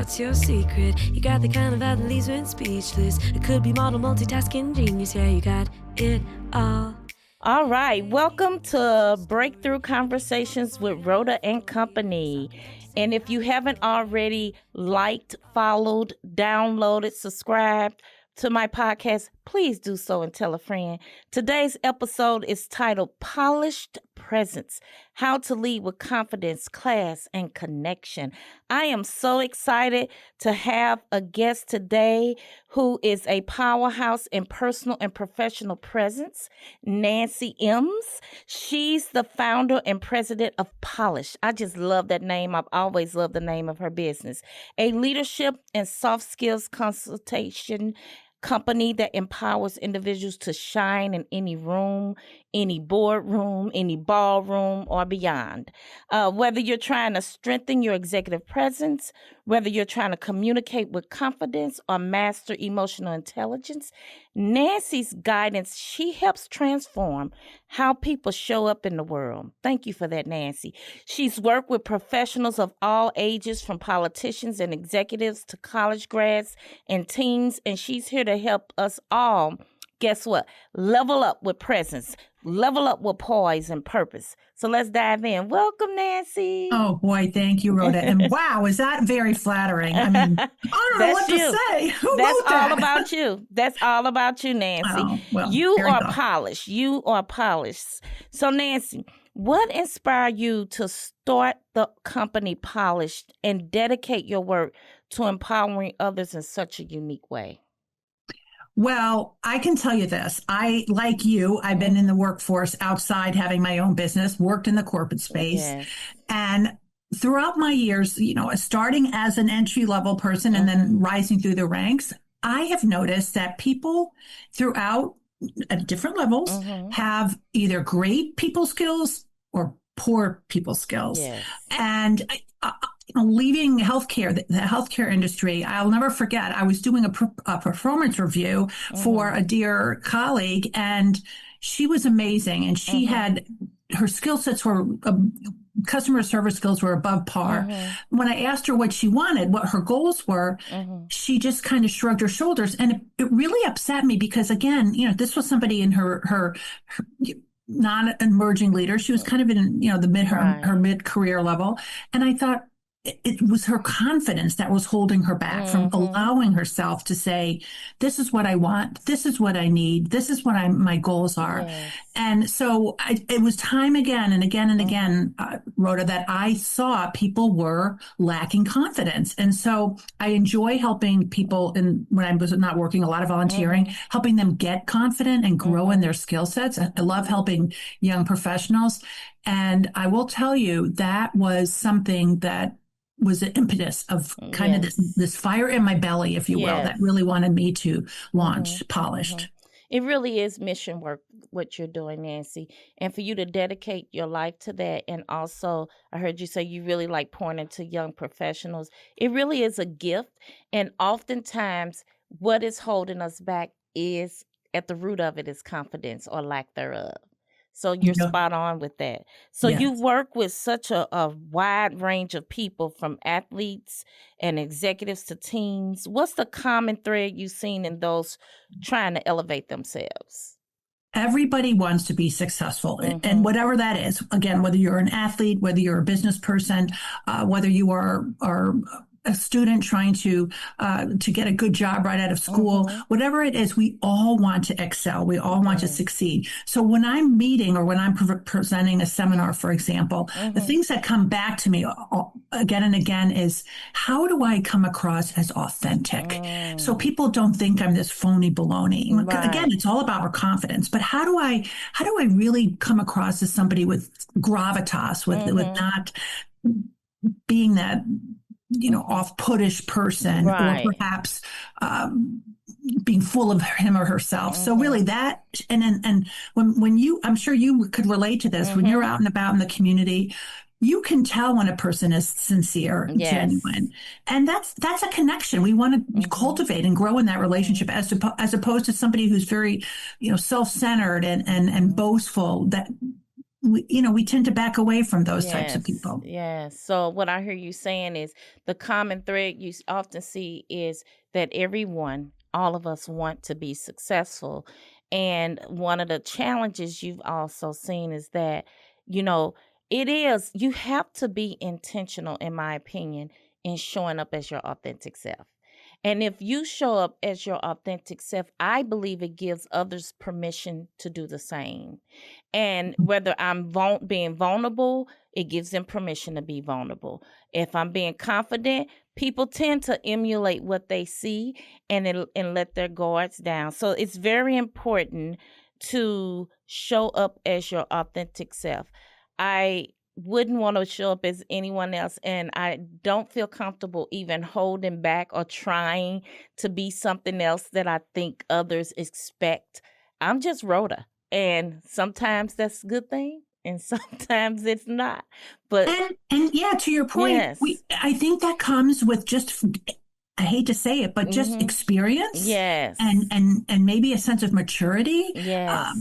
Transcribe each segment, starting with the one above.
what's your secret? You got the kind of vibe that leaves me speechless. It could be model, multitasking genius. Yeah, you got it all. All right, welcome to Breakthrough Conversations with Rhoda and Company. And if you haven't already liked, followed, downloaded, subscribed to my podcast, please do so and tell a friend. Today's episode is titled Polished Presence, How to Lead with Confidence, Class, and Connection. I am so excited to have a guest today who is a powerhouse in personal and professional presence, Nancy Imbs. She's the founder and president of Polish. I just love that name. I've always loved the name of her business. A leadership and soft skills consultation company that empowers individuals to shine in any room, any boardroom, any ballroom, or beyond. Whether you're trying to strengthen your executive presence, whether you're trying to communicate with confidence or master emotional intelligence, Nancy's guidance, she helps transform how people show up in the world. Thank you for that, Nancy. She's worked with professionals of all ages, from politicians and executives to college grads and teens, and she's here to help us all, guess what? Level up with presence, level up with poise and purpose. So let's dive in. Welcome, Nancy. Oh, boy. Thank you, Rhoda. And wow, is that very flattering? I mean, I don't know what to say. Who That's wrote that? all about you. That's all about you, Nancy. Oh, well, you very are good. polished. You are polished. So, Nancy, what inspired you to start the company Polished and dedicate your work to empowering others in such a unique way? Well, I can tell you this. Like you, I've been in the workforce outside having my own business, worked in the corporate space. Yes. And throughout my years, starting as an entry-level person and then rising through the ranks, I have noticed that people throughout at different levels have either great people skills or poor people skills. Yes. And leaving healthcare, the healthcare industry, I'll never forget. I was doing a performance review for a dear colleague, and she was amazing. And she had her skill sets were customer service skills were above par. When I asked her what she wanted, what her goals were, she just kind of shrugged her shoulders, and it really upset me because, again, this was somebody in her non-emerging leader. She was kind of in her mid-career level, and I thought, it was her confidence that was holding her back from allowing herself to say, this is what I want. This is what I need. This is what my goals are. Yes. And so it was time again and again and again, Rhoda, that I saw people were lacking confidence. And so I enjoy helping people when I was not working, a lot of volunteering, helping them get confident and grow in their skill sets. I love helping young professionals. And I will tell you, that was something that was the impetus of kind of this fire in my belly, if you will, that really wanted me to launch Polished. It really is mission work, what you're doing, Nancy. And for you to dedicate your life to that. And also, I heard you say you really like pouring into young professionals. It really is a gift. And oftentimes, what is holding us back is, at the root of it, is confidence or lack thereof. So you're spot on with that. So you work with such a wide range of people, from athletes and executives to teams. What's the common thread you've seen in those trying to elevate themselves? Everybody wants to be successful, and whatever that is. Again, whether you're an athlete, whether you're a business person, whether you are a student trying to get a good job right out of school, whatever it is, we all want to excel. We all want to succeed. So when I'm meeting or when I'm presenting a seminar, for example, the things that come back to me again and again is, how do I come across as authentic? So people don't think I'm this phony baloney. Again, it's all about our confidence. But how do I really come across as somebody with gravitas, with not being that off-puttish person, or perhaps being full of him or herself. So really that, and when you, I'm sure you could relate to this, when you're out and about in the community, you can tell when a person is sincere, genuine. And that's a connection we want to cultivate and grow in that relationship, as opposed to somebody who's very, self-centered and boastful. That we tend to back away from those types of Yes, people. yes. So what I hear you saying is the common thread you often see is that everyone, all of us want to be successful. And one of the challenges you've also seen is that, you know, you have to be intentional, in my opinion, in showing up as your authentic self. And if you show up as your authentic self, I believe it gives others permission to do the same. And whether I'm being vulnerable, it gives them permission to be vulnerable. If I'm being confident, people tend to emulate what they see and let their guards down. So it's very important to show up as your authentic self. I wouldn't want to show up as anyone else, and I don't feel comfortable even holding back or trying to be something else that I think others expect. I'm just Rhoda. And sometimes that's a good thing, and sometimes it's not. But And yeah, to your point, yes, I think that comes with just, I hate to say it, but just experience yes, and maybe a sense of maturity. yes,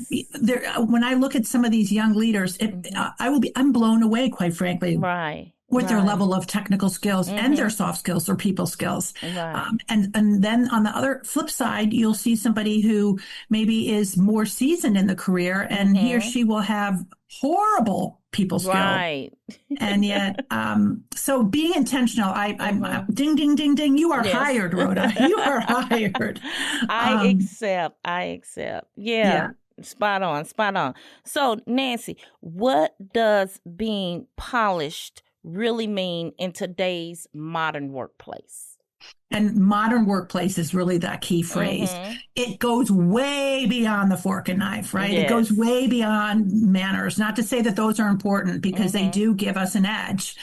When I look at some of these young leaders, I'm blown away, quite frankly, right, with their right, level of technical skills and their soft skills or people skills. right, And then on the other flip side, you'll see somebody who maybe is more seasoned in the career, and he or she will have horrible people skills. right. And yet, so being intentional, I'm ding, ding, ding, ding. You are Yes. hired, Rhoda. You are hired. I accept. Yeah. Yeah. Spot on, spot on. So, Nancy, what does being polished really mean in today's modern workplace? And modern workplace is really that key phrase. It goes way beyond the fork and knife, right? It goes Yes. way beyond manners. Not to say that those are important, because they do give us an edge.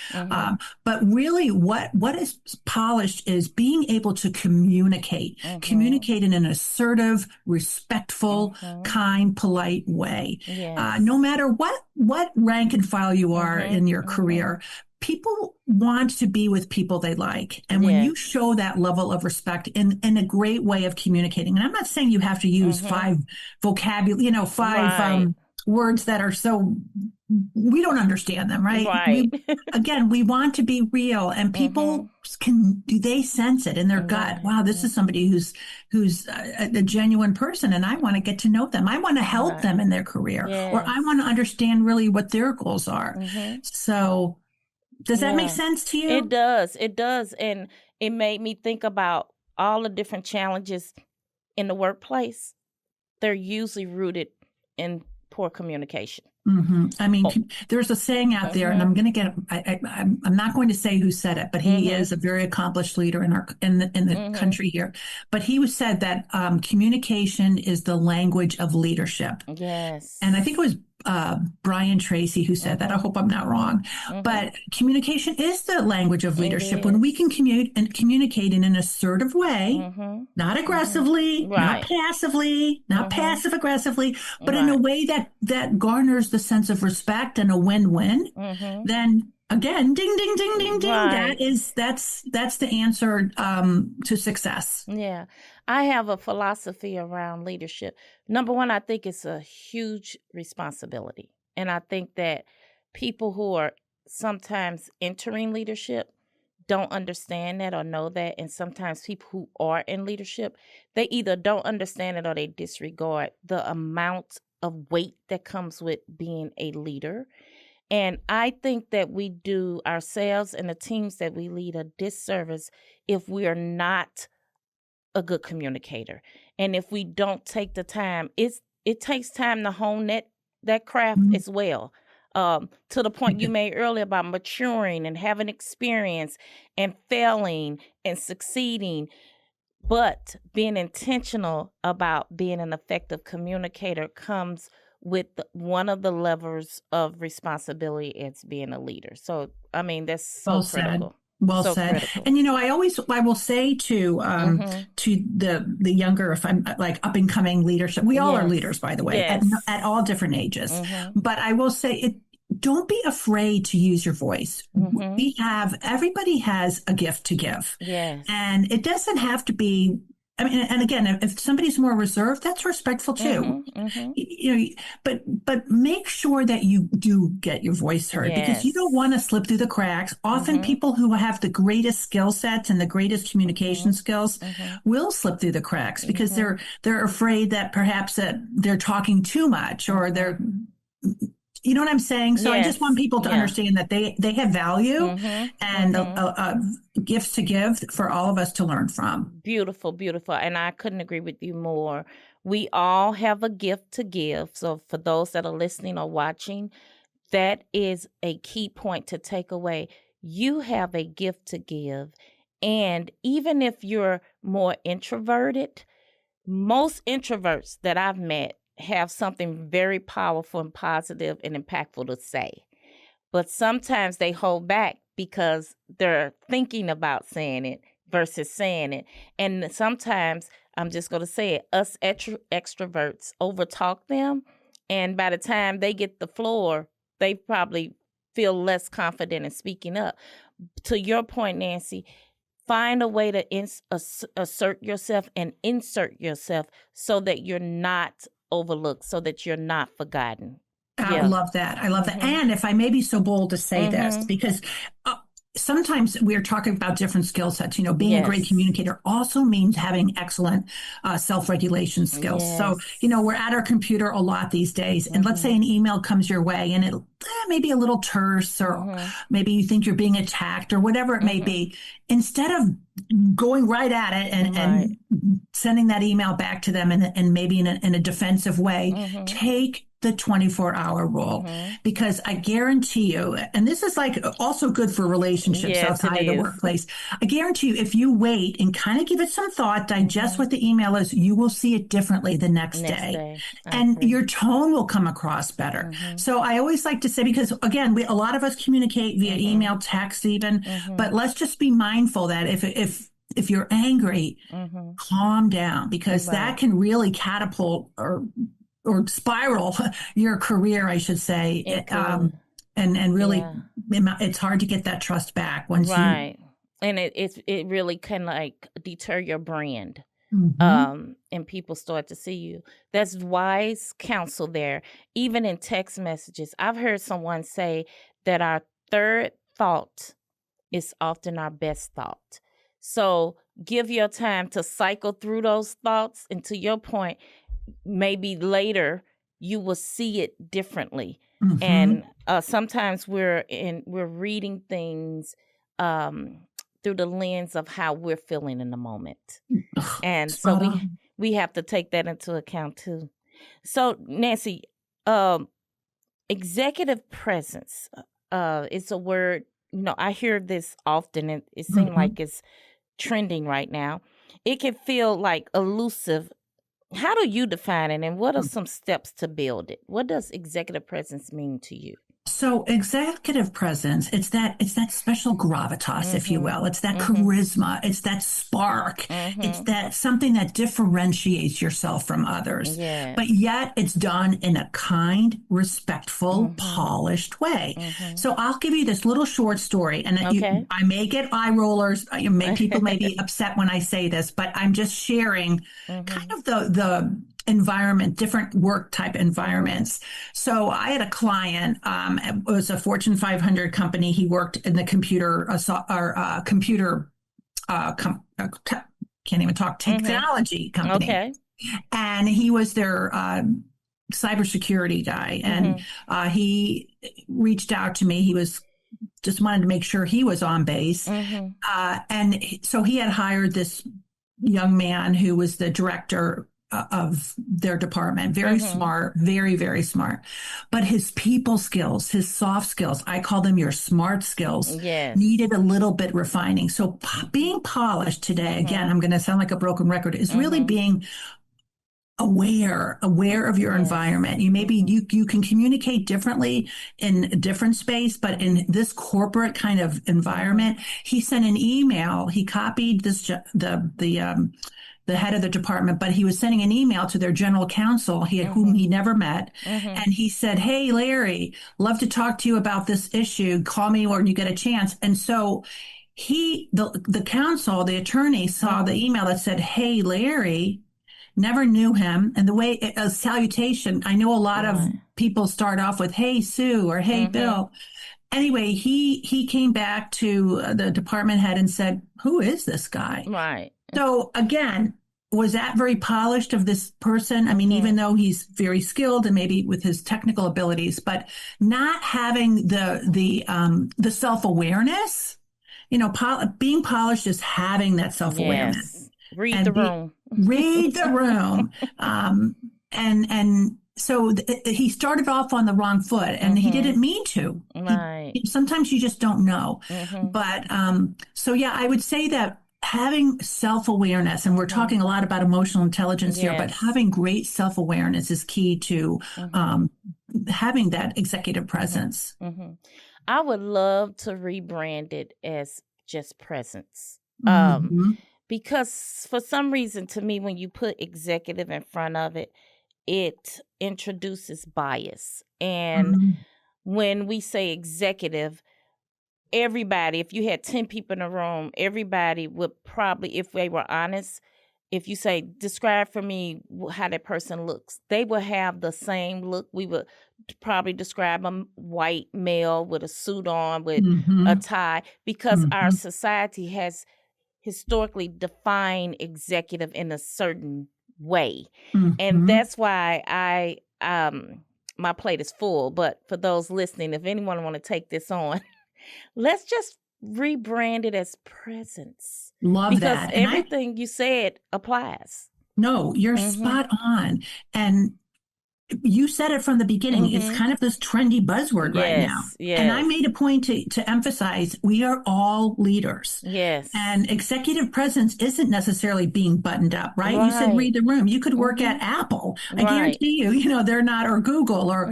But really what is polished is being able to communicate in an assertive, respectful, kind, polite way. Yes. No matter what rank and file you are in your career, people want to be with people they like. And when you show that level of respect in a great way of communicating, and I'm not saying you have to use five vocabulary, five words that are so, we don't understand them, right? Right. We want to be real, and people they sense it in their gut. Wow, this is somebody who's a genuine person, and I want to get to know them. I want to help them in their career, or I want to understand really what their goals are. So does that make sense to you? It does. It does. And it made me think about all the different challenges in the workplace. They're usually rooted in poor communication. I mean, there's a saying out there, and I'm going to get, I'm not going to say who said it, but he is a very accomplished leader in the country here. But he said that communication is the language of leadership. Yes. And I think it was Brian Tracy who said that. I hope I'm not wrong. But communication is the language of leadership. When we can communicate in an assertive way, not aggressively, not passively, not passive aggressively, but in a way that garners the sense of respect and a win-win, then again, ding, ding, ding, ding, ding. That's the answer to success. Yeah. I have a philosophy around leadership. Number one, I think it's a huge responsibility. And I think that people who are sometimes entering leadership don't understand that or know that. And sometimes people who are in leadership, they either don't understand it or they disregard the amount of weight that comes with being a leader. And I think that we do ourselves and the teams that we lead a disservice if we are not a good communicator. And if we don't take the time, it takes time to hone that craft as well. To the point you made earlier about maturing and having experience and failing and succeeding. But being intentional about being an effective communicator comes with one of the levers of responsibility as being a leader. So, I mean, that's so critical. Well said. Critical. And I will say to the younger, if I'm like up and coming leaders, we all are leaders, by the way, at all different ages. But I will say don't be afraid to use your voice. Everybody has a gift to give. Yes. And it doesn't have to be I mean, and again, if somebody's more reserved, that's respectful too. You know, but make sure that you do get your voice heard, because you don't Yes. want to slip through the cracks. Often people who have the greatest skill sets and the greatest communication skills will slip through the cracks because they're afraid that perhaps that they're talking too much, or they're, you know what I'm saying? So I just want Yes. people to Yeah. understand that they have value and gifts to give for all of us to learn from. Beautiful, beautiful. And I couldn't agree with you more. We all have a gift to give. So for those that are listening or watching, that is a key point to take away. You have a gift to give. And even if you're more introverted, most introverts that I've met have something very powerful and positive and impactful to say. But sometimes they hold back because they're thinking about saying it versus saying it. And sometimes, I'm just going to say it, us extroverts overtalk them. And by the time they get the floor, they probably feel less confident in speaking up. To your point, Nancy, find a way to assert yourself and insert yourself so that you're not overlooked, so that you're not forgotten. I love that. I love that. And if I may be so bold to say this, because sometimes we're talking about different skill sets. You know, being a great communicator also means having excellent self-regulation skills. So, you know, we're at our computer a lot these days. And let's say an email comes your way and it may be a little terse, or maybe you think you're being attacked, or whatever it may be. Instead of going right at it and sending that email back to them and maybe in a defensive way, take the 24-hour rule, because I guarantee you, and this is like also good for relationships outside of the workplace. I guarantee you, if you wait and kind of give it some thought, digest what the email is, you will see it differently the next day. And your tone will come across better. So I always like to say, because again, a lot of us communicate via email, text even, but let's just be mindful that if you're angry, calm down, because that can really catapult or spiral your career, I should say. And really, it's hard to get that trust back once you. And it really can like deter your brand. And people start to see you. That's wise counsel there. Even in text messages, I've heard someone say that our third thought is often our best thought. So give your time to cycle through those thoughts. And to your point, maybe later you will see it differently. And sometimes we're reading things through the lens of how we're feeling in the moment. And so we have to take that into account too. So Nancy, executive presence is a word, you know, I hear this often, and it seems like it's trending right now. It can feel like elusive. How do you define it, and what are some steps to build it? What does executive presence mean to you? So executive presence, it's that special gravitas, if you will. It's that charisma. It's that spark. It's that something that differentiates yourself from others. But yet it's done in a kind, respectful, polished way. So I'll give you this little short story, and I may get eye rollers. People may be upset when I say this, but I'm just sharing kind of the environment, different work type environments. So I had a client, it was a Fortune 500 company. He worked in the technology company. And he was their cybersecurity guy. And he reached out to me. He was just wanted to make sure he was on base. And so he had hired this young man who was the director of their department. Very smart, very, very smart. But his people skills, his soft skills, I call them your smart skills, needed a little bit refining. So being polished today, again, I'm going to sound like a broken record, is really being aware of your environment. You can communicate differently in a different space, but in this corporate kind of environment, he sent an email. He copied the head of the department, but he was sending an email to their general counsel, whom he never met. And he said, "Hey, Larry, love to talk to you about this issue. Call me when you get a chance." And so the counsel, the attorney saw the email that said, "Hey, Larry," never knew him. And the way a salutation, I know a lot of Right. people start off with, "Hey, Sue," or "Hey, Bill." Anyway, he came back to the department head and said, "Who is this guy?" Right. So again, was that very polished of this person? I mean, even though he's very skilled and maybe with his technical abilities, but not having the self awareness. Being polished is having that self awareness Yes. Read the and room. read the room. And so he started off on the wrong foot, and he didn't mean to. Right. Sometimes you just don't know. But so yeah, I would say that having self awareness, and we're talking a lot about emotional intelligence here, but Yes. having great self awareness is key to having that executive presence. I would love to rebrand it as just presence. Mhm. Because for some reason, to me, when you put executive in front of it, it introduces bias. And Mhm. when we say executive, everybody, if you had 10 people in a room, everybody would probably, if they were honest, if you say, describe for me how that person looks, they will have the same look. We would probably describe a white male with a suit on, with a Mhm. tie, because our Mhm. society has historically defined executive in a certain way. And Mhm. that's why my plate is full. But for those listening, if anyone want to take this on, let's just rebrand it as presence, Love because that. And everything you said applies. no, you're Mhm. spot on. And you said it from the beginning. It's Mhm. kind of this trendy buzzword right now. Yes. And I Yes. made a point to emphasize we are all leaders. Yes. And executive presence isn't necessarily being buttoned up, right? You said Right. read the room. You could work at Mhm. Apple. I Right. guarantee you, they're not, or Google, or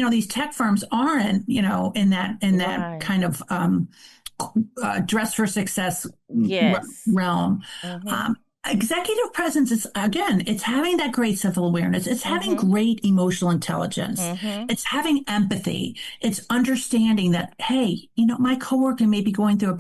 these tech firms aren't, in that Right. kind of dress for success Yes. realm. Mhm. Executive presence is, again, it's having that great self-awareness. It's having Mhm. great emotional intelligence. Mhm. It's having empathy. It's understanding that, hey, my coworker may be going through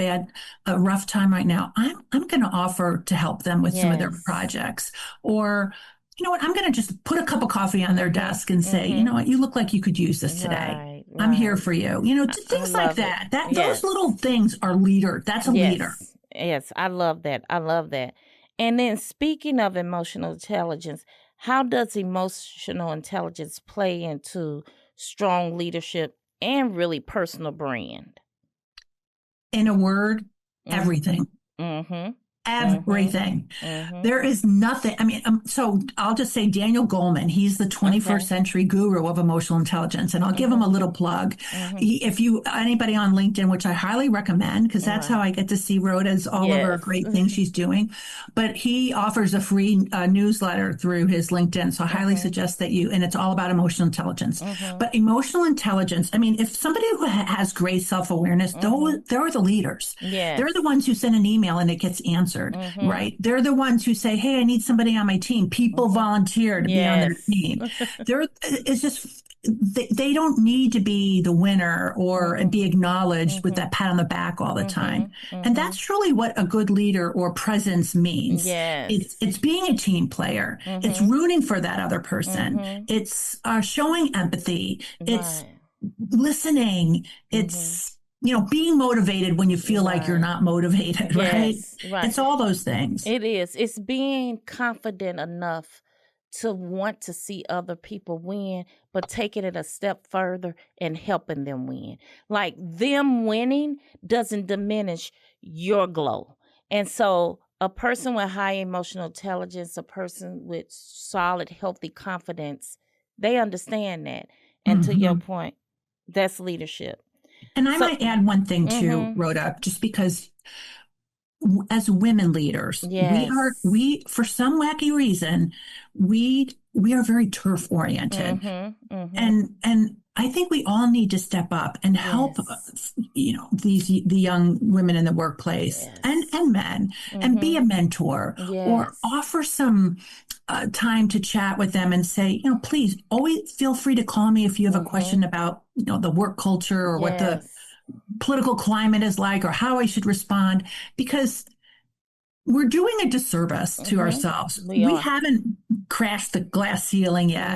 a rough time right now. I'm going to offer to help them with some of their Yes. projects. Or, you know what, I'm going to just put a cup of coffee on their Mhm. desk and say, you Mhm. know what, you look like you could use this today. Right. I'm here Right. for you. I Things like love it. that. Those little Yes. things are leader. That's a leader. Yes. Yes. I love that. I love that. And then speaking of emotional intelligence, how does emotional intelligence play into strong leadership and really personal brand? In a word, Mm. everything. Mhm. Mhm. Everything. Mhm. There is nothing. I mean, so I'll just say Daniel Goleman. He's the 21st Okay. century guru of emotional intelligence, and I'll give him a Mhm. little plug. Mhm. If you anybody on LinkedIn, which I highly recommend, because that's how Right. I get to see Rhoda's all of her Yes. great things she's doing. But he offers a free newsletter through his LinkedIn, so I highly Mhm. suggest that and it's all about emotional intelligence. Mhm. But emotional intelligence, I mean, if somebody who has great self awareness, Mhm. they're the leaders. They're the Yes. ones who send an email and it gets answered, Mhm. right? They're the ones who say, "Hey, I need somebody on my team." People Mhm. volunteer to be on their Yes. team. It's just they don't need to be the winner or Mhm. be acknowledged with Mhm. that pat on the back all the time. Mhm. And that's Mhm. truly what a good leader or presence means. Yes. It's being a team player. It's Mhm. rooting for that other person. Mhm. It's showing empathy. It's Right. listening. Mhm. It's being motivated when you feel like you're Right. not motivated, right? Yes. Right. It's all those things. It is. It's being confident enough to want to see other people win, but taking it a step further and helping them win. Like them winning doesn't diminish your glow. And so a person with high emotional intelligence, a person with solid, healthy confidence, they understand that. And to your Mhm. point, that's leadership. And I So, might add one thing too, mm-hmm. Rhoda, just because as women leaders, Yes. we for some wacky reason, we are very turf oriented. Mm-hmm. Mm-hmm. And I think we all need to step up and help, Yes. the young women in the workplace Yes. and men, and be Mm-hmm. a mentor or Yes. offer some time to chat with them and say, please always feel free to call me if you have a Mm-hmm. question about, the work culture or what the Yes. political climate is like or how I should respond, because we're doing a disservice to ourselves. We haven't crashed the glass ceiling yet.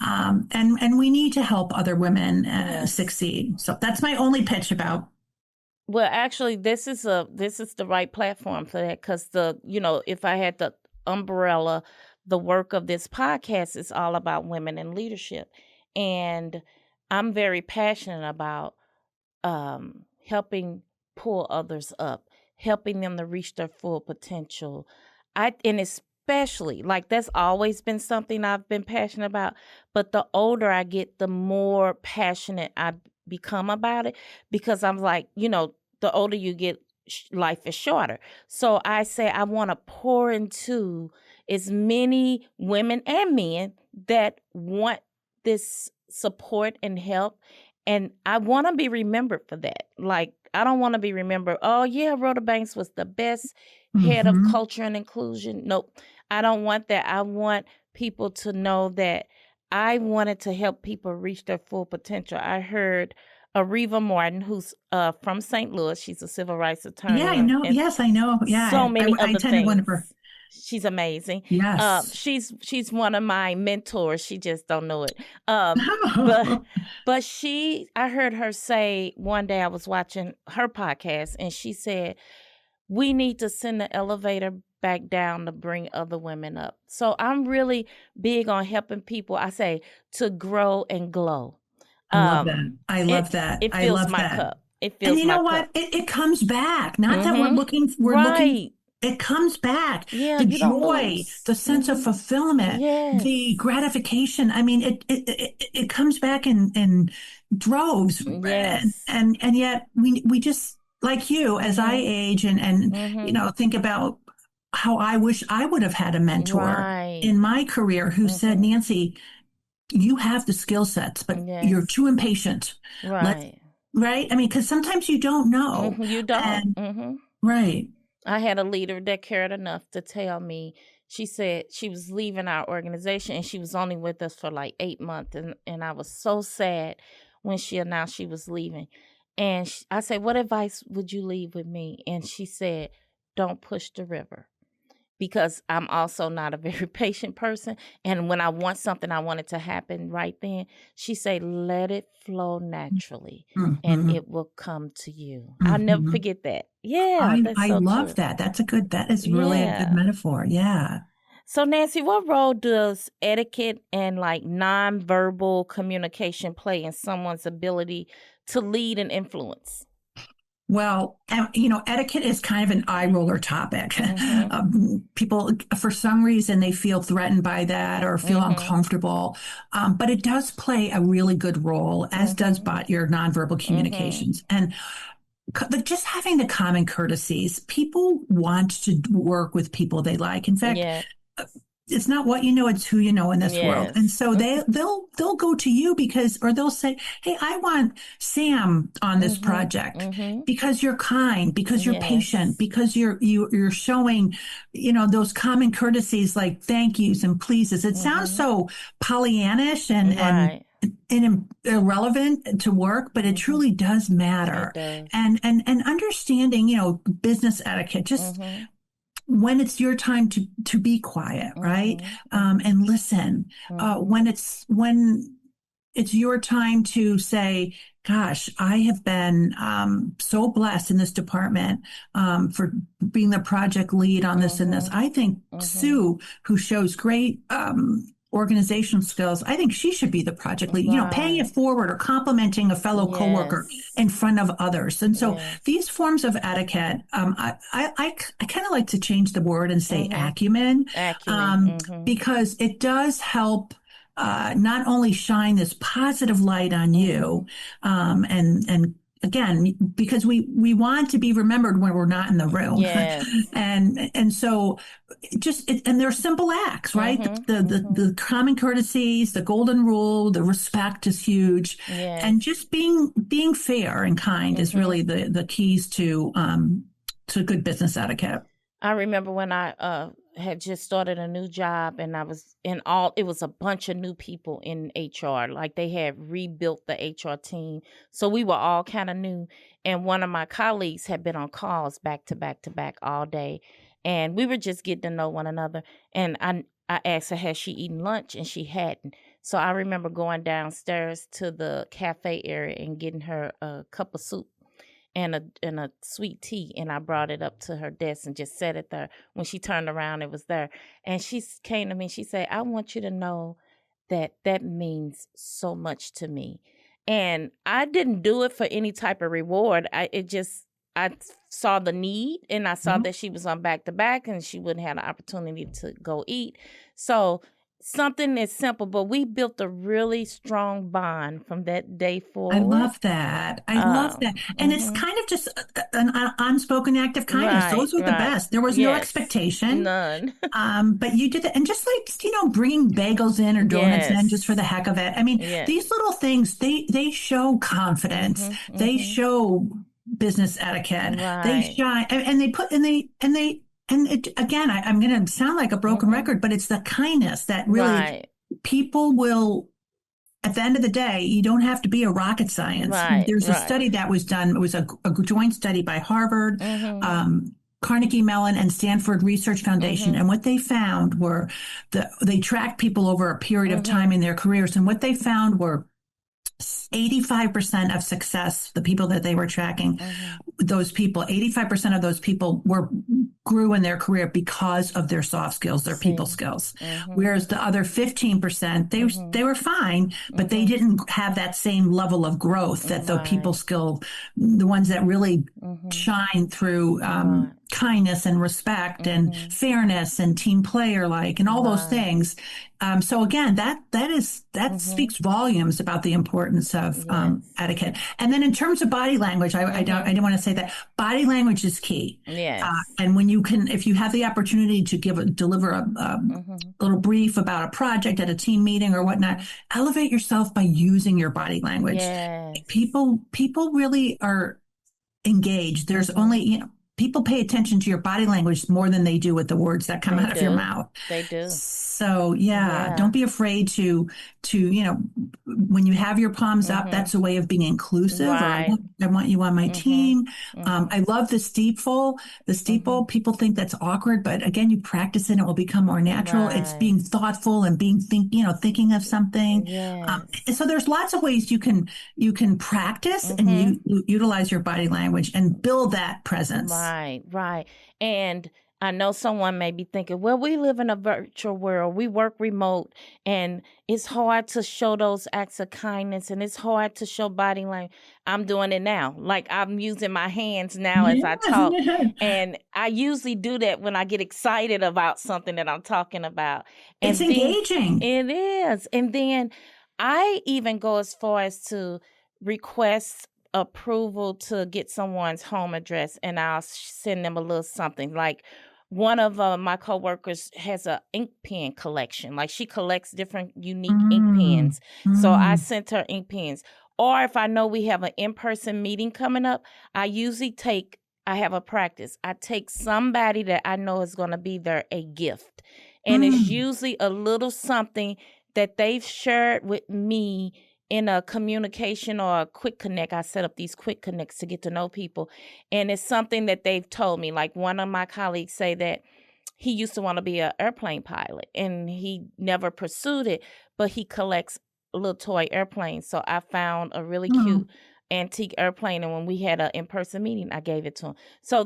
No. And we need to help other women succeed. So that's my only pitch about. Well, actually, this is the right platform for that, because if I had the umbrella, the work of this podcast is all about women in leadership, and I'm very passionate about helping pull others up, helping them to reach their full potential. And especially, like, that's always been something I've been passionate about, but the older I get, the more passionate I become about it, because I'm like, the older you get, life is shorter. So I say I want to pour into as many women and men that want this support and help. And I want to be remembered for that. Like, I don't want to be remembered, oh yeah, Rhoda Banks was the best head of culture and inclusion. Nope. I don't want that. I want people to know that I wanted to help people reach their full potential. I heard Areva Martin, who's from St. Louis. She's a civil rights attorney. Yeah, I know. Yes, I know. Yeah, so many I other attended things. one of her. She's amazing. Yes. She's one of my mentors. She just don't know it. But I heard her say one day, I was watching her podcast, and she said, we need to send the elevator back down to bring other women up. So I'm really big on helping people, I say, to grow and glow. I love that. I love that. It fills my cup. It fills my cup. And you know what? It comes back. Not that we're looking. It comes back. Yeah, the joy, the sense of fulfillment, the gratification. I mean, it comes back in droves. Yes. And yet we just, like you, as I age and think about how I wish I would have had a mentor in my career who said, Nancy, you have the skill sets, but you're too impatient. Right. Right? I mean, because sometimes you don't know. You don't. Right. I had a leader that cared enough to tell me, she said she was leaving our organization, and she was only with us for like 8 months. And I was so sad when she announced she was leaving. And I said, what advice would you leave with me? And she said, don't push the river. Because I'm also not a very patient person. And when I want something, I want it to happen right then. She said, let it flow naturally and it will come to you. I'll never forget that. Yeah. I love that. That is really a good metaphor. Yeah. So Nancy, what role does etiquette and like nonverbal communication play in someone's ability to lead and influence? Well, etiquette is kind of an eye roller topic. People, for some reason, they feel threatened by that or feel uncomfortable. But it does play a really good role, as does your nonverbal communications. And just having the common courtesies, people want to work with people they like. In fact, it's not what you know, it's who you know in this world. And so they'll go to you or they'll say, hey, I want Sam on this project because you're kind, because you're patient, because you're showing, those common courtesies like thank yous and pleases. It sounds so Pollyannish and irrelevant to work, but it truly does matter. And understanding, business etiquette, just when it's your time to be quiet, right? And listen. When it's your time to say, gosh, I have been so blessed in this department for being the project lead on this and this. I think Sue, who shows great organizational skills, I think she should be the project lead, paying it forward or complimenting a fellow coworker in front of others. And so these forms of etiquette, I kind of like to change the word and say acumen, because it does help not only shine this positive light on you, and again, because we want to be remembered when we're not in the room. And so and they're simple acts, right? The common courtesies, the golden rule, the respect is huge. And just being fair and kind is really the keys to good business etiquette. I remember when I had just started a new job, and I was it was a bunch of new people in HR. Like they had rebuilt the HR team. So we were all kind of new. And one of my colleagues had been on calls back to back to back all day. And we were just getting to know one another. And I asked her, has she eaten lunch? And she hadn't. So I remember going downstairs to the cafe area and getting her a cup of soup and a sweet tea, and I brought it up to her desk and just set it there. When she turned around, it was there. And she came to me, she said, I want you to know that means so much to me. And I didn't do it for any type of reward. I saw the need, and I saw that she was on back to back and she wouldn't have the opportunity to go eat. So something that's simple, but we built a really strong bond from that day forward. I love that. I love that. And it's kind of just an unspoken act of kindness. Right, Those were the best. There was no expectation. None. But you did it. And just like, bringing bagels in or donuts in just for the heck of it. I mean, these little things, they show confidence. They show business etiquette. They shine, and again, I'm going to sound like a broken record, but it's the kindness that really people will, at the end of the day, you don't have to be a rocket science. There's a study that was done. It was a joint study by Harvard, Carnegie Mellon, and Stanford Research Foundation. And what they found were they tracked people over a period of time in their careers. And what they found were 85% of success, the people that they were tracking, those people, 85% of those people grew in their career because of their soft skills, their people skills. Whereas the other 15%, they were fine, but they didn't have that same level of growth that the people skill, the ones that really shine through kindness and respect and fairness and team player and all those things. So again, that speaks volumes about the importance of etiquette. And then in terms of body language, I didn't want to say that body language is key. And when if you have the opportunity to deliver a little brief about a project at a team meeting or whatnot, elevate yourself by using your body language. People really are engaged. There's only, people pay attention to your body language more than they do with the words that come out of your mouth. They do. So don't be afraid to when you have your palms up, that's a way of being inclusive. I want you on my team. I love the steeple. The steeple, people think that's awkward, but again, you practice it, and it will become more natural. It's being thoughtful and thinking of something. And so there's lots of ways you can practice and you utilize your body language and build that presence. Right. And I know someone may be thinking, well, we live in a virtual world. We work remote, and it's hard to show those acts of kindness, and it's hard to show body language. I'm doing it now. Like, I'm using my hands now as I talk. And I usually do that when I get excited about something that I'm talking about. And it's engaging. It is. And then I even go as far as to request approval to get someone's home address, and I'll send them a little something. Like, one of my coworkers has a ink pen collection. Like, she collects different unique ink pens. So I sent her ink pens. Or if I know we have an in-person meeting coming up, I have a practice. I take somebody that I know is going to be there a gift. And it's usually a little something that they've shared with me in a communication or a quick connect. I set up these quick connects to get to know people. And it's something that they've told me. Like, one of my colleagues say that he used to want to be an airplane pilot and he never pursued it, but he collects little toy airplanes. So I found a really cute antique airplane. And when we had an in-person meeting, I gave it to him. So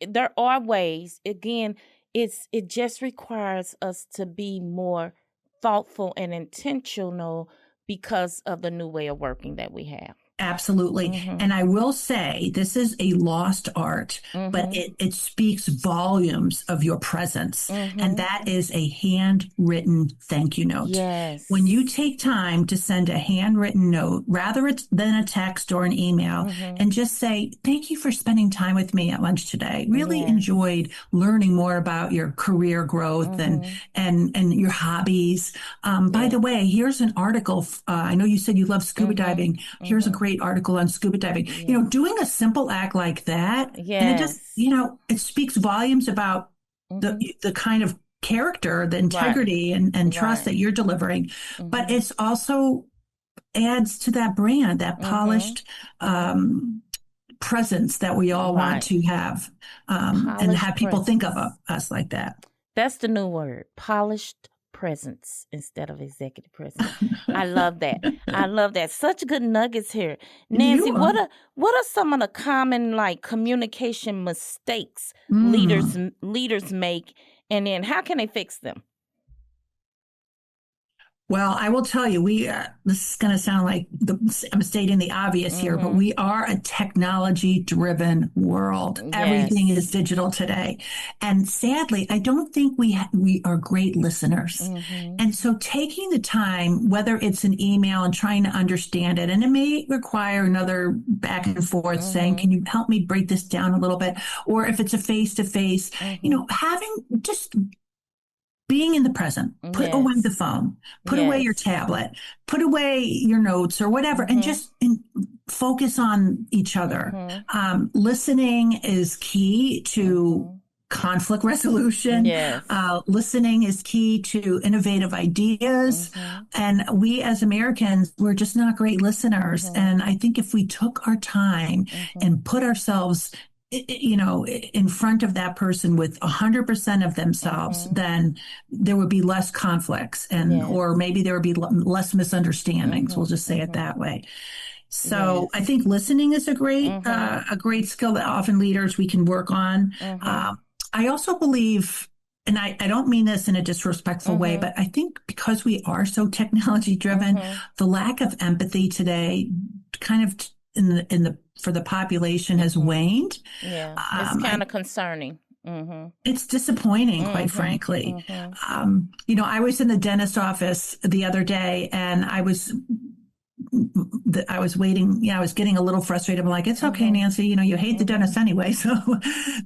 there are ways. Again, it just requires us to be more thoughtful and intentional because of the new way of working that we have. Absolutely. And I will say, this is a lost art, but it speaks volumes of your presence. And that is a handwritten thank you note. Yes. When you take time to send a handwritten note, rather than a text or an email, and just say, thank you for spending time with me at lunch today. Really enjoyed learning more about your career growth and your hobbies. By the way, here's an article. I know you said you love scuba diving. Here's a great article on scuba diving. Doing a simple act like that, and it just, it speaks volumes about the kind of character, the integrity and trust that you're delivering. But it's also adds to that brand, that polished presence that we all want to have, and have people think of us like that. That's the new word, polished presence instead of executive presence. I love that. I love that. Such good nuggets here. Nancy, what are some of the common like communication mistakes leaders make, and then how can they fix them? Well, I will tell you, this is going to sound like I'm stating the obvious here, but we are a technology-driven world. Yes. Everything is digital today. And sadly, I don't think we are great listeners. And so taking the time, whether it's an email and trying to understand it, and it may require another back and forth saying, can you help me break this down a little bit? Or if it's a face-to-face, having just being in the present, put away the phone, put away your tablet, put away your notes or whatever, and just focus on each other. Listening is key to conflict resolution. Yes. Listening is key to innovative ideas. And we as Americans, we're just not great listeners. And I think if we took our time and put ourselves in front of that person with 100% of themselves, then there would be less conflicts or maybe there would be less misunderstandings. We'll just say it that way. So I think listening is a great skill that often leaders we can work on. I also believe, and I don't mean this in a disrespectful way, but I think because we are so technology driven, the lack of empathy today kind of for the population has waned. Yeah, it's kind of concerning. It's disappointing, quite frankly. I was in the dentist office the other day, and I was waiting. I was getting a little frustrated. I'm like, it's okay, Nancy. You hate the dentist anyway. So,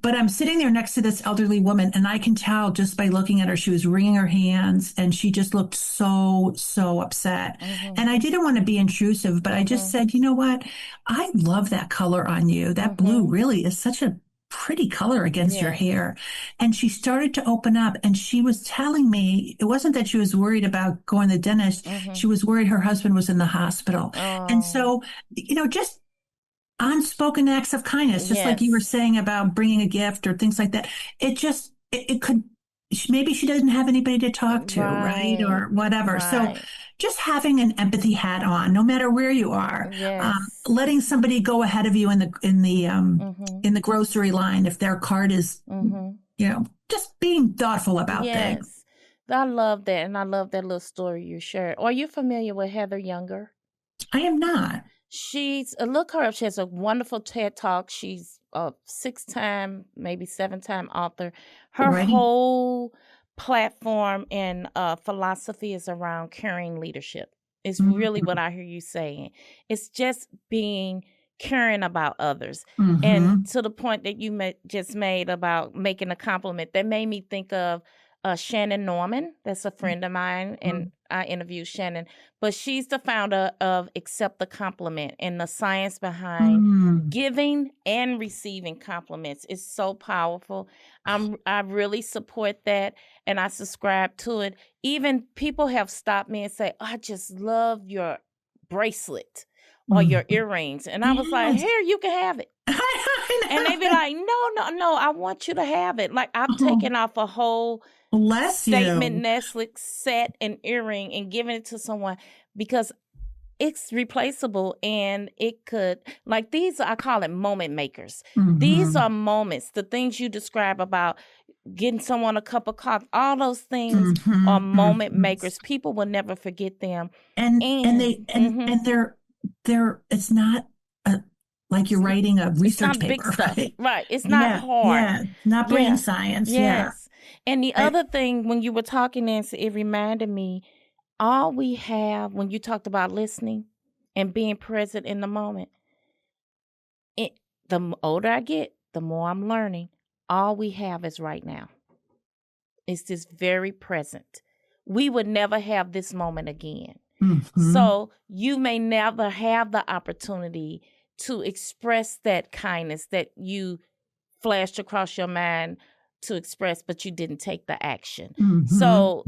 but I'm sitting there next to this elderly woman, and I can tell just by looking at her, she was wringing her hands, and she just looked so upset. And I didn't want to be intrusive, but I just said, you know what? I love that color on you. That blue really is such a pretty color against your hair. And she started to open up, and she was telling me it wasn't that she was worried about going to the dentist. She was worried her husband was in the hospital. And so, just unspoken acts of kindness, just like you were saying about bringing a gift or things like that. It could, maybe she doesn't have anybody to talk to, right? Or whatever. So just having an empathy hat on, no matter where you are, letting somebody go ahead of you in the grocery line if their cart is, just being thoughtful about things. I love that, and I love that little story you shared. Are you familiar with Heather Younger? I am not. Look her up. She has a wonderful TED Talk. She's a 6-time, maybe 7-time author. Her whole platform and philosophy is around caring leadership. It's really what I hear you saying. It's just caring about others. And to the point that you just made about making a compliment, that made me think of Shannon Norman. That's a friend of mine, and I interviewed Shannon. But she's the founder of Accept the Compliment, and the science behind giving and receiving compliments is so powerful. I really support that, and I subscribe to it. Even people have stopped me and say, "I just love your bracelet or your earrings," and I was like, "Here, you can have it." And they be like, no, I want you to have it. Like, I've taken off a whole statement necklace set and earring and given it to someone because it's replaceable, and it could, like, these, I call it moment makers. These are moments, the things you describe about getting someone a cup of coffee, all those things are moment makers. People will never forget them. And they're it's not like you're writing a research paper, big stuff. Right? It's not hard. Yeah, not brain science. Yes. And the other thing, when you were talking, Nancy, it reminded me, all we have, when you talked about listening and being present in the moment, the older I get, the more I'm learning, all we have is right now. It's this very present. We would never have this moment again. So you may never have the opportunity to express that kindness that you flashed across your mind to express, but you didn't take the action. Mhm. So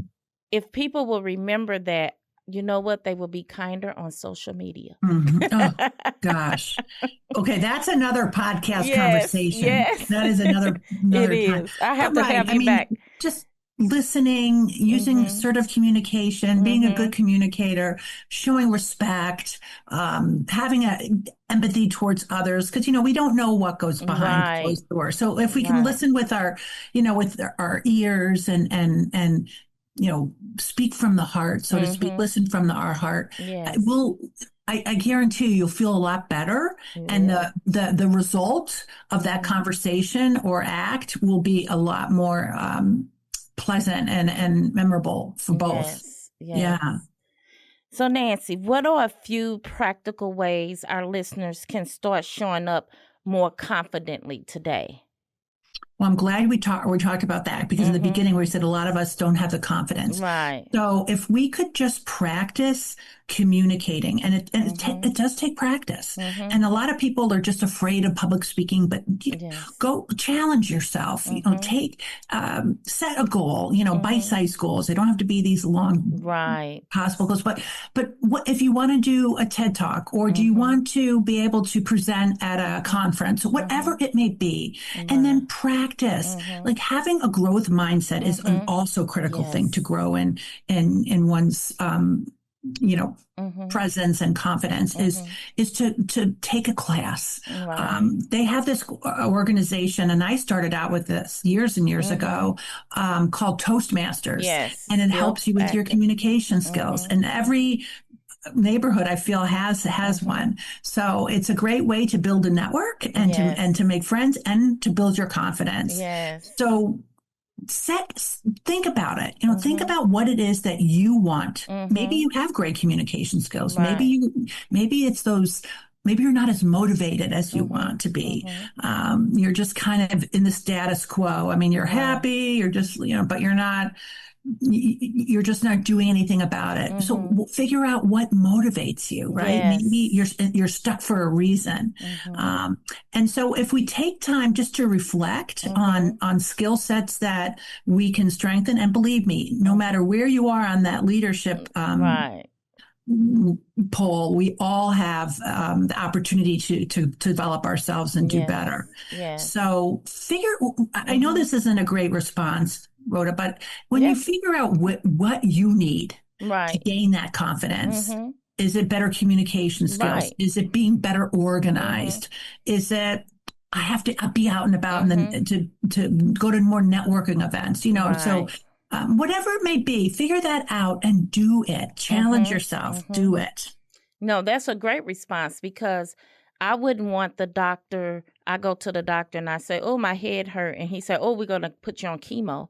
if people will remember that, you know what, they will be kinder on social media. Mhm. Oh, gosh. Okay, that's another podcast Yes, conversation. yes. That is another It time. is. I have But to right, have I you mean, back. just listening, using Mhm. assertive communication, being a good Mhm. communicator, showing respect, having a empathy towards others, because we don't know what goes behind Right. closed doors. So if we can Right. listen with our, with our ears and speak from the heart, so to speak, Mhm. listen from our heart, Yes. I guarantee you'll feel a lot better, You and will. the result of that Mhm. conversation or act will be a lot more pleasant and memorable for both. Yes. Yeah. Yes. So Nancy, what are a few practical ways our listeners can start showing up more confidently today? Well, I'm glad we talked about that, because in the beginning we said a lot of us don't have the confidence. Right. So if we could just practice communicating, and it does take practice, and a lot of people are just afraid of public speaking, but Yes. go challenge yourself. Take set a goal. Bite-sized goals. They don't have to be these long Right. possible goals, but what if you want to do a TED talk, or do you want to be able to present at a conference, whatever it may be, and then practice. Like, having a growth mindset is an also critical thing to grow in one's presence and confidence, is to take a class. Right. They have this organization, and I started out with this years and years ago, called Toastmasters. Yes. And it Still helps you with your active. communication skills. And every neighborhood, I feel, has one. So it's a great way to build a network, and to make friends, and to build your confidence. Yes. So think about it. Think about what it is that you want. Maybe you have great communication skills. Right. Maybe it's those. Maybe you're not as motivated as you want to be. You're just kind of in the status quo. I mean, you're happy. You're just, but you're not. You're just not doing anything about it. So figure out what motivates you, right? Yes. Maybe you're stuck for a reason. And so if we take time just to reflect on skill sets that we can strengthen, and believe me, no matter where you are on that leadership Right. pole, we all have the opportunity to develop ourselves and do better. Yes. So I know this isn't a great response, Rhoda, but when you figure out what you need to gain that confidence, is it better communication skills? Right. Is it being better organized? Is it, I have to be out and about, and then to go to more networking events, so whatever it may be, figure that out and do it. Challenge yourself. Do it. No, that's a great response, because I wouldn't want the doctor. I go to the doctor and I say, oh, my head hurt. And he said, oh, we're going to put you on chemo.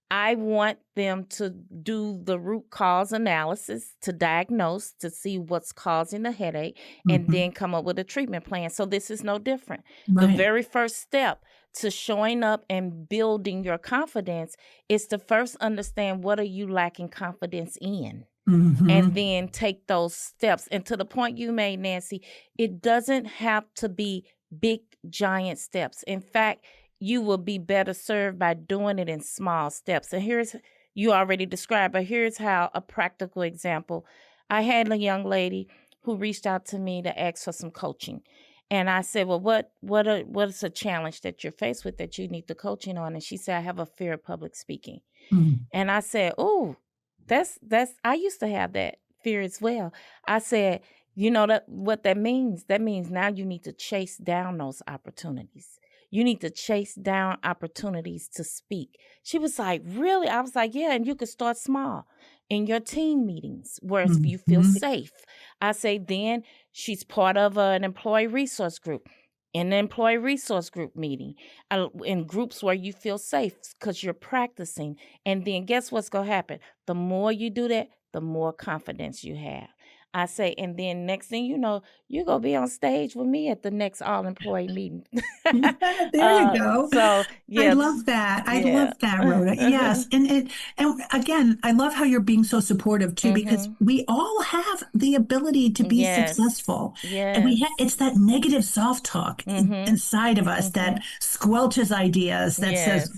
I want them to do the root cause analysis, to diagnose, to see what's causing the headache, and then come up with a treatment plan. So this is no different. The very first step to showing up and building your confidence is to first understand, what are you lacking confidence in? And then take those steps. And to the point you made, Nancy, it doesn't have to be big, giant steps. In fact, you will be better served by doing it in small steps. And you already described, but here's how, a practical example. I had a young lady who reached out to me to ask for some coaching. And I said, well, what is a challenge that you're faced with that you need the coaching on? And she said, I have a fear of public speaking. And I said, oh, that's I used to have that fear as well. I said, what that means? That means now you need to chase down those opportunities. You need to chase down opportunities to speak. She was like, really? I was like, yeah, and you could start small in your team meetings where you feel safe. I say, then she's part of an employee resource group. In the employee resource group meeting, in groups where you feel safe, because you're practicing. And then guess what's going to happen? The more you do that, the more confidence you have. I say, and then next thing you know, you're going to be on stage with me at the next all-employee meeting. Yeah, there you go. So, I yeah. love that. I Yeah. love that, Rhoda. Yes. And again, I love how you're being so supportive too, because we all have the ability to be successful. And Yes. it's that negative self-talk inside of us that squelches ideas, that says,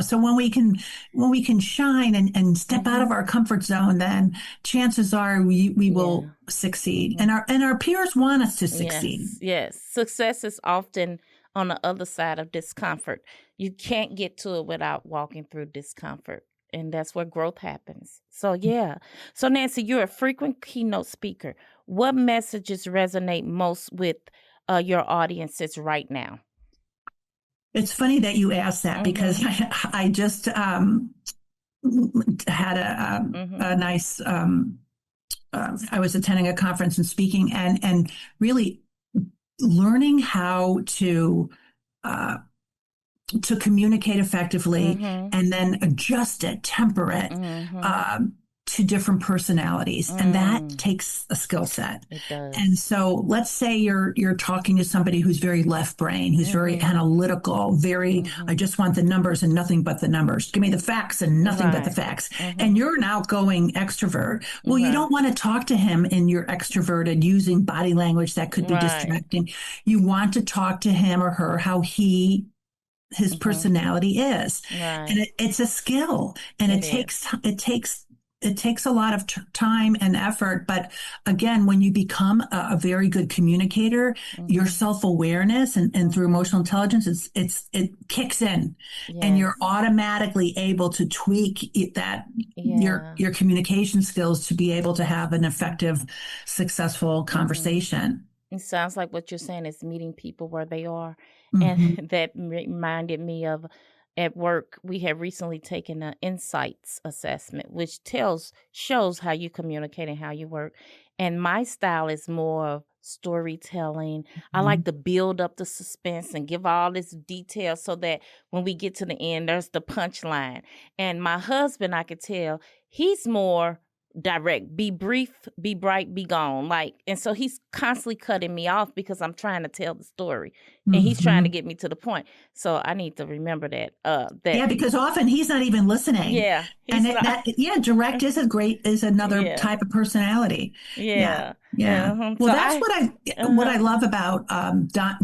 so when we can shine and step out of our comfort zone, then chances are we will succeed. And our peers want us to succeed. Yes. Success is often on the other side of discomfort. You can't get to it without walking through discomfort. And that's where growth happens. So, yeah. So, Nancy, you're a frequent keynote speaker. What messages resonate most with your audiences right now? It's funny that you asked that because I just had a nice, I was attending a conference and speaking and really learning how to communicate effectively and then adjust it, temper it to different personalities. And that takes a skill set. It does. And so let's say you're talking to somebody who's very left brain, who's very analytical, very, I just want the numbers and nothing but the numbers. Give me the facts and nothing but the facts. And you're an outgoing extrovert. Well, you don't want to talk to him in your extroverted using body language that could be distracting. You want to talk to him or her how his personality is. And it's a skill, and it takes a lot of time and effort. But again, when you become a very good communicator, your self-awareness and through emotional intelligence, it kicks in, and you're automatically able to tweak your communication skills to be able to have an effective, successful conversation. It sounds like what you're saying is meeting people where they are. And that reminded me of, at work, we have recently taken an insights assessment, which shows how you communicate and how you work. And my style is more of storytelling. I like to build up the suspense and give all this detail so that when we get to the end, there's the punchline. And my husband, I could tell, he's more direct, be brief, be bright, be gone. And so he's constantly cutting me off because I'm trying to tell the story and he's trying to get me to the point. So I need to remember that. Because often he's not even listening. Yeah. Direct is another type of personality. Yeah. Well, so that's what I love about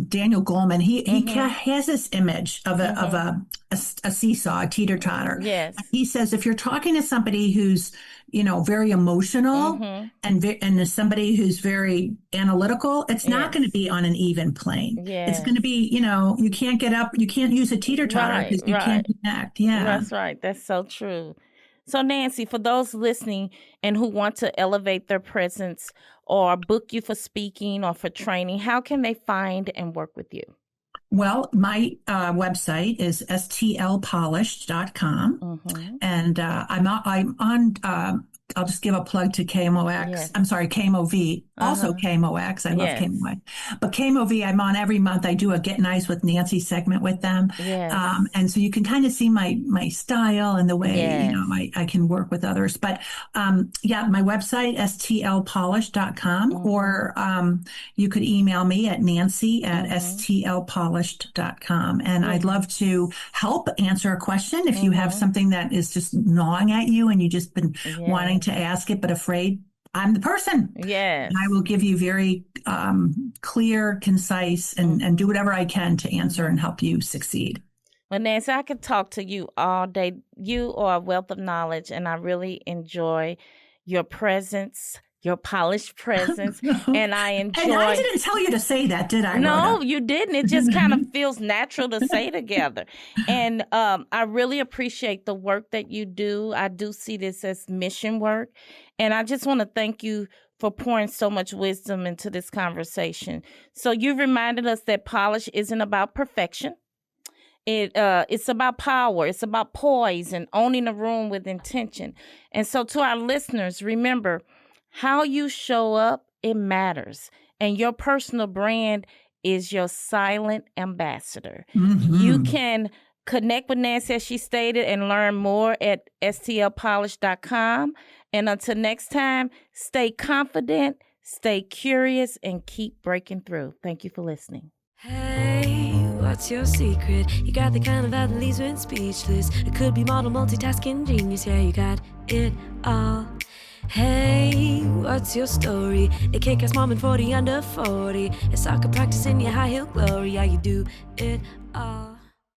Daniel Goleman. He has this image of a seesaw, a teeter totter. Yes. He says if you're talking to somebody who's very emotional and somebody who's very analytical, it's not going to be on an even plane. It's going to be, you can't get up, you can't use a teeter totter because you can't connect. Yeah, that's right. That's so true. So, Nancy, for those listening and who want to elevate their presence or book you for speaking or for training, how can they find and work with you? Well, my website is stlpolished.com. And I'm on I'll just give a plug to KMOX. Yes. I'm sorry, KMOV. Also KMOX. I love KMOX. But KMOV, I'm on every month. I do a Get Nice with Nancy segment with them. Yes. And so you can kind of see my style and the way, I can work with others. But my website, stlpolished.com, or you could email me at nancy@stlpolished.com. And I'd love to help answer a question if you have something that is just gnawing at you and you just been wanting to ask it but afraid. I'm the person. Yes. And I will give you very clear, concise, and do whatever I can to answer and help you succeed. Well, Nancy, I could talk to you all day. You are a wealth of knowledge, and I really enjoy your presence, your polished presence, and I enjoy... And I didn't tell you to say that, did I, No, Rhoda? you didn't. It just kind of feels natural to say together. And I really appreciate the work that you do. I do see this as mission work. And I just want to thank you for pouring so much wisdom into this conversation. So you reminded us that polish isn't about perfection. It's about power. It's about poise and owning a room with intention. And so to our listeners, remember, how you show up, it matters. And your personal brand is your silent ambassador. You can connect with Nancy, as she stated, and learn more at stlpolished.com. And until next time, stay confident, stay curious, and keep breaking through. Thank you for listening. Hey, what's your secret? You got the kind of vibe that leaves you speechless. It could be model multitasking genius. Yeah, you got it all. Hey, what's your story? A kick-ass mom and 40 under 40. A soccer practice in your high heel glory. Yeah, you do it all.